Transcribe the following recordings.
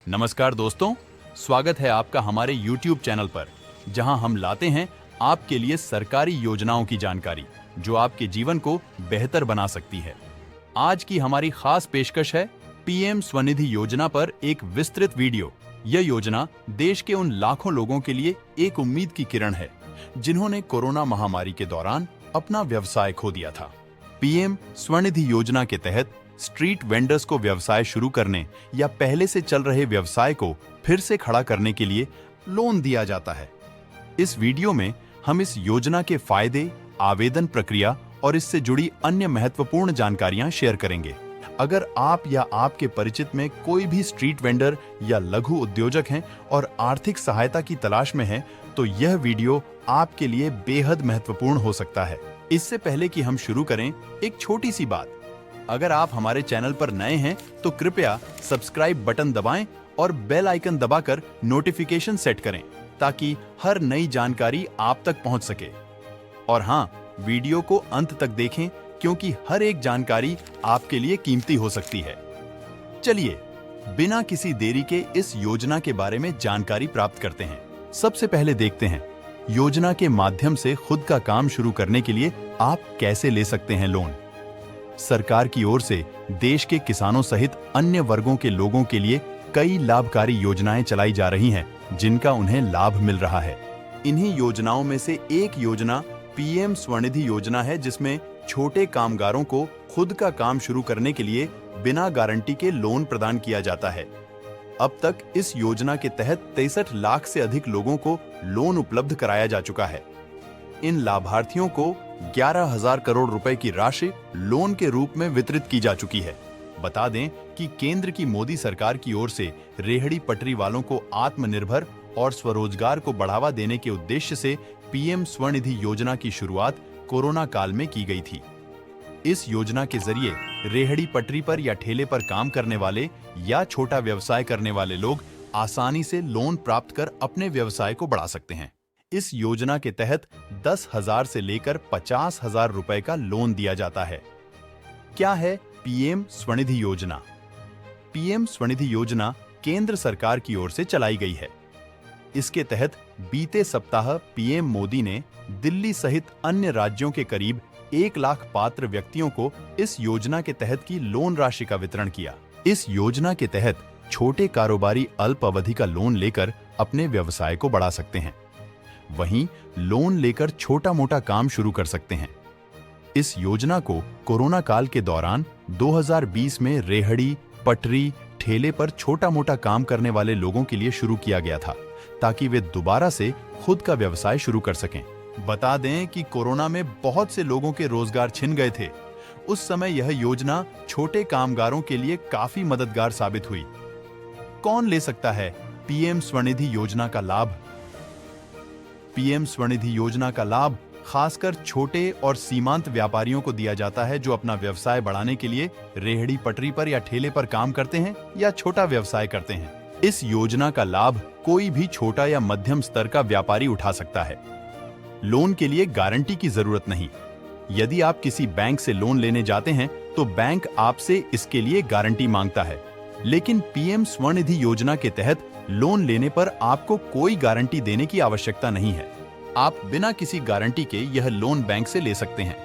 नमस्कार दोस्तों, स्वागत है आपका हमारे YouTube चैनल पर, जहां हम लाते हैं आपके लिए सरकारी योजनाओं की जानकारी जो आपके जीवन को बेहतर बना सकती है। आज की हमारी खास पेशकश है पीएम स्वनिधि योजना पर एक विस्तृत वीडियो। यह योजना देश के उन लाखों लोगों के लिए एक उम्मीद की किरण है जिन्होंने कोरोना महामारी के दौरान अपना व्यवसाय खो दिया था। पीएम स्वनिधि योजना के तहत स्ट्रीट वेंडर्स को व्यवसाय शुरू करने या पहले से चल रहे व्यवसाय को फिर से खड़ा करने के लिए लोन दिया जाता है। इस वीडियो में हम इस योजना के फायदे, आवेदन प्रक्रिया और इससे जुड़ी अन्य महत्वपूर्ण जानकारियां शेयर करेंगे। अगर आप या आपके परिचित में कोई भी स्ट्रीट वेंडर या लघु उद्योजक हैं और आर्थिक सहायता की तलाश में हैं, तो यह वीडियो आपके लिए बेहद महत्वपूर्ण हो सकता है। इससे पहले कि हम शुरू करें, एक छोटी सी बात। अगर आप हमारे चैनल पर नए हैं तो कृपया सब्सक्राइब बटन दबाएं और बेल आइकन दबाकर नोटिफिकेशन सेट करें ताकि हर नई जानकारी आप तक पहुंच सके। और हां, वीडियो को अंत तक देखें क्योंकि हर एक जानकारी आपके लिए कीमती हो सकती है। चलिए, बिना किसी देरी के इस योजना के बारे में जानकारी प्राप्त करते हैं। सबसे पहले देखते हैं योजना के माध्यम से खुद का काम शुरू करने के लिए आप कैसे ले सकते हैं लोन। सरकार की ओर से देश के किसानों सहित अन्य वर्गों के लोगों के लिए कई लाभकारी योजनाएं चलाई जा रही हैं जिनका उन्हें लाभ मिल रहा है। इन्हीं योजनाओं में से एक योजना पीएम स्वनिधि योजना है, जिसमें छोटे कामगारों को खुद का काम शुरू करने के लिए बिना गारंटी के लोन प्रदान किया जाता है। अब तक इस योजना के तहत 63 लाख से अधिक लोगों को लोन उपलब्ध कराया जा चुका है। इन लाभार्थियों को 11,000 करोड़ रुपए की राशि लोन के रूप में वितरित की जा चुकी है। बता दें कि केंद्र की मोदी सरकार की ओर से रेहड़ी पटरी वालों को आत्मनिर्भर और स्वरोजगार को बढ़ावा देने के उद्देश्य से पीएम स्वनिधि योजना की शुरुआत कोरोना काल में की गई थी। इस योजना के जरिए रेहड़ी पटरी पर या ठेले पर काम करने वाले या छोटा व्यवसाय करने वाले लोग आसानी से लोन प्राप्त कर अपने व्यवसाय को बढ़ा सकते हैं। इस योजना के तहत 10,000 से लेकर 50,000 रुपए का लोन दिया जाता है। क्या है पीएम स्वनिधि योजना? पीएम स्वनिधि योजना केंद्र सरकार की ओर से चलाई गई है। इसके तहत बीते सप्ताह पीएम मोदी ने दिल्ली सहित अन्य राज्यों के करीब 1 लाख पात्र व्यक्तियों को इस योजना के तहत की लोन राशि का वितरण किया। इस योजना के तहत छोटे कारोबारी अल्प अवधि का लोन लेकर अपने व्यवसाय को बढ़ा सकते हैं। वहीं लोन लेकर छोटा मोटा काम शुरू कर सकते हैं। इस योजना को कोरोना काल के दौरान 2020 में रेहड़ी, पटरी, ठेले पर छोटा मोटा काम करने वाले लोगों के लिए शुरू किया गया था ताकि वे दोबारा से खुद का व्यवसाय शुरू कर सकें। बता दें कि कोरोना में बहुत से लोगों के रोजगार छिन गए थे। उस समय यह योजना छोटे कामगारों के लिए काफी मददगार साबित हुई। कौन ले सकता है पीएम स्वनिधि योजना का लाभ? पीएम स्वनिधि योजना का लाभ खासकर छोटे और सीमांत व्यापारियों को दिया जाता है जो अपना व्यवसाय बढ़ाने के लिए रेहड़ी पटरी पर या ठेले पर काम करते हैं या छोटा व्यवसाय करते हैं। इस योजना का लाभ कोई भी छोटा या मध्यम स्तर का व्यापारी उठा सकता है। लोन के लिए गारंटी की जरूरत नहीं। यदि आप किसी बैंक से लोन लेने जाते हैं तो बैंक आपसे इसके लिए गारंटी मांगता है, लेकिन पीएम स्वनिधि योजना के तहत लोन लेने पर आपको कोई गारंटी देने की आवश्यकता नहीं है। आप बिना किसी गारंटी के यह लोन बैंक से ले सकते हैं।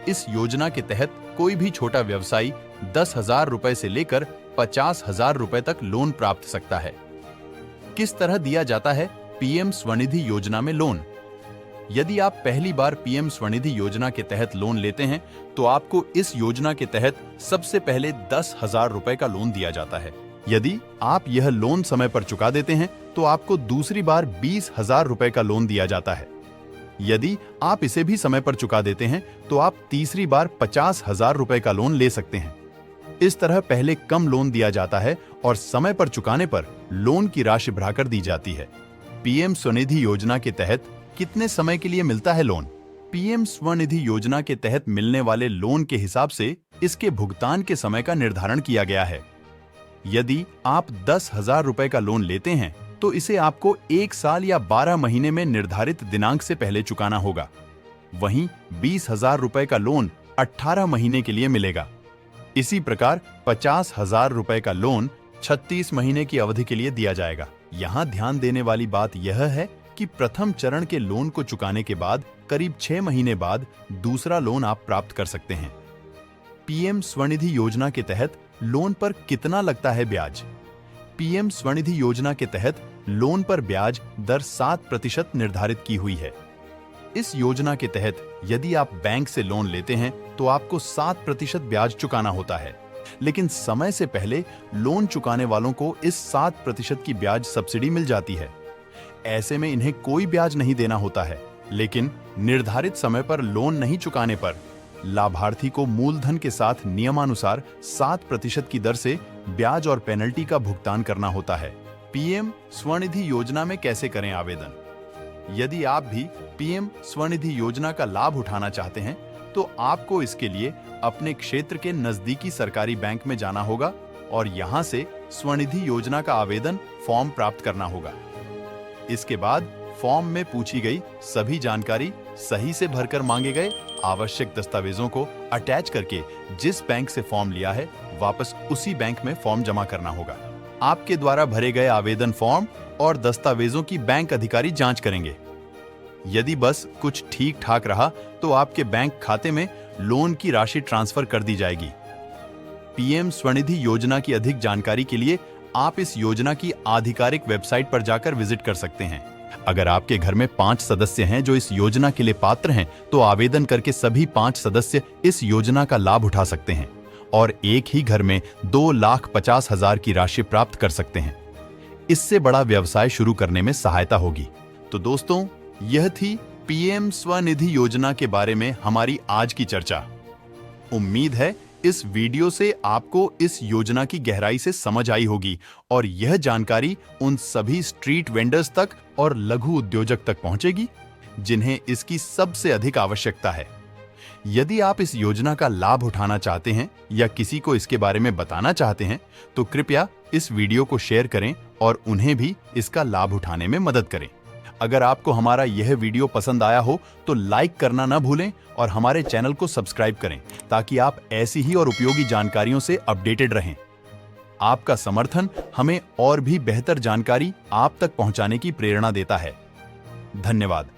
इस योजना के तहत कोई भी छोटा व्यवसायी 10,000 रुपए से लेकर 50,000 रुपए तक लोन प्राप्त सकता है। किस तरह दिया जाता है पीएम स्वनिधि योजना में लोन? यदि आप पहली बार पीएम स्वनिधि योजना के तहत लोन लेते हैं तो आपको इस योजना के तहत सबसे पहले 10,000 रुपए का लोन दिया जाता है। यदि आप यह लोन समय पर चुका देते हैं तो आपको दूसरी बार 20,000 रुपए का लोन दिया जाता है। यदि आप इसे भी समय पर चुका देते हैं तो आप तीसरी बार 50,000 रुपए का लोन ले सकते हैं। इस तरह पहले कम लोन दिया जाता है और समय पर चुकाने पर लोन की राशि बढ़ाकर दी जाती है। पीएम स्वनिधि योजना के तहत कितने समय के लिए मिलता है लोन? पीएम स्वनिधि योजना के तहत मिलने वाले लोन के हिसाब से इसके भुगतान के समय का निर्धारण किया गया है। यदि आप 10,000 रुपए का लोन लेते हैं तो इसे आपको 1 साल या 12 महीने में निर्धारित दिनांक से पहले चुकाना होगा। वहीं 20,000 रुपए का लोन 18 महीने के लिए मिलेगा। इसी प्रकार 50,000 रुपए का लोन 36 महीने की अवधि के लिए दिया जाएगा। यहाँ ध्यान देने वाली बात यह है कि प्रथम चरण के लोन को चुकाने के बाद करीब 6 महीने बाद दूसरा लोन आप प्राप्त कर सकते हैं। पीएम स्वनिधि योजना के तहत लोन पर कितना लगता है ब्याज? पीएम स्वनिधि योजना के तहत लोन पर ब्याज दर 7% निर्धारित की हुई है। इस योजना के तहत यदि आप बैंक से लोन लेते हैं तो आपको 7% ब्याज चुकाना होता है, लेकिन समय से पहले लोन चुकाने वालों को इस 7% की ब्याज सब्सिडी मिल जाती है। ऐसे में इन्हें कोई ब्याज नहीं देना होता है, लेकिन निर्धारित समय पर लोन नहीं चुकाने पर लाभार्थी को मूलधन के साथ नियमानुसार 7% की दर से ब्याज और पेनल्टी का भुगतान करना होता है। पीएम स्वनिधि योजना में कैसे करें आवेदन? यदि आप भी पीएम स्वनिधि योजना का लाभ उठाना चाहते हैं तो आपको इसके लिए अपने क्षेत्र के नजदीकी सरकारी बैंक में जाना होगा और यहां से स्वनिधि योजना का आवेदन फॉर्म प्राप्त करना होगा। इसके बाद फॉर्म में पूछी गई सभी जानकारी सही से भरकर मांगे गए आवश्यक दस्तावेजों को अटैच करके जिस बैंक से फॉर्म लिया है वापस उसी बैंक में फॉर्म जमा करना होगा। आपके द्वारा भरे गए आवेदन फॉर्म और दस्तावेजों की बैंक अधिकारी जांच करेंगे। यदि बस कुछ ठीक ठाक रहा तो आपके बैंक खाते में लोन की राशि ट्रांसफर कर दी जाएगी। पीएम स्वनिधि योजना की अधिक जानकारी के लिए आप इस योजना की आधिकारिक वेबसाइट पर जाकर विजिट कर सकते हैं। अगर आपके घर में 5 सदस्य हैं जो इस योजना के लिए पात्र हैं तो आवेदन करके सभी 5 सदस्य इस योजना का लाभ उठा सकते हैं और एक ही घर में 2,50,000 की राशि प्राप्त कर सकते हैं। इससे बड़ा व्यवसाय शुरू करने में सहायता होगी। तो दोस्तों, यह थी पीएम स्वनिधि योजना के बारे में हमारी आज की चर्चा। उम्मीद है इस वीडियो से आपको इस योजना की गहराई से समझ आई होगी और यह जानकारी उन सभी स्ट्रीट वेंडर्स तक और लघु उद्योजक तक पहुंचेगी जिन्हें इसकी सबसे अधिक आवश्यकता है। यदि आप इस योजना का लाभ उठाना चाहते हैं या किसी को इसके बारे में बताना चाहते हैं तो कृपया इस वीडियो को शेयर करें और उन्हें भी इसका लाभ उठाने में मदद करें। अगर आपको हमारा यह वीडियो पसंद आया हो तो लाइक करना न भूलें और हमारे चैनल को सब्सक्राइब करें ताकि आप ऐसी ही और उपयोगी जानकारियों से अपडेटेड रहें। आपका समर्थन हमें और भी बेहतर जानकारी आप तक पहुंचाने की प्रेरणा देता है। धन्यवाद।